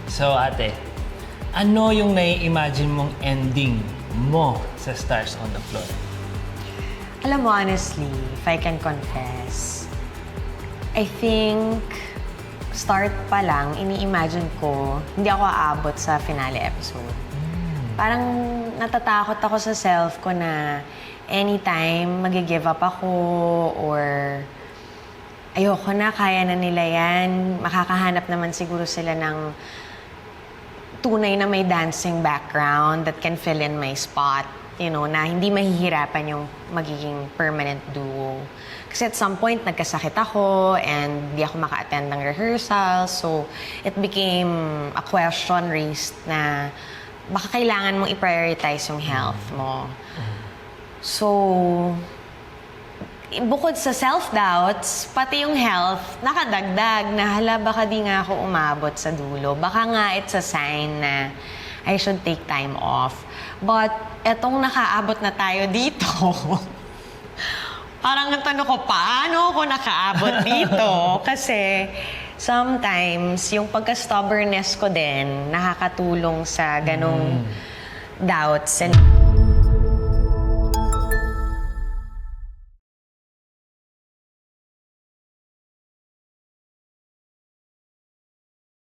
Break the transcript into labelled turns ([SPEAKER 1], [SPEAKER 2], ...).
[SPEAKER 1] So ate, ano yung nai-imagine mong ending mo sa Stars on the Floor?
[SPEAKER 2] Alam mo, honestly, if I can confess, I think start pa lang, ini-imagine ko, hindi ako aabot sa finale episode. Parang natatakot ako sa self ko na anytime mag-give up ako or ayoko na, kaya na nila yan. Makakahanap naman siguro sila ng tunay na may dancing background that can fill in my spot. You know, na hindi mahihirapan yung magiging permanent duo. Kasi at some point, nagkasakit ako and di ako maka-attend ng rehearsal. So, it became a question raised na baka kailangan mong i-prioritize yung health mo. So, bukod sa self-doubts, pati yung health, nakadagdag na hala, baka di nga ako umabot sa dulo. Baka nga it's a sign na I should take time off. But etong nakaabot na tayo dito, parang natanong ko, paano ako nakaabot dito? Kasi sometimes, yung pagka-stubbornness ko din, nakakatulong sa ganong doubts and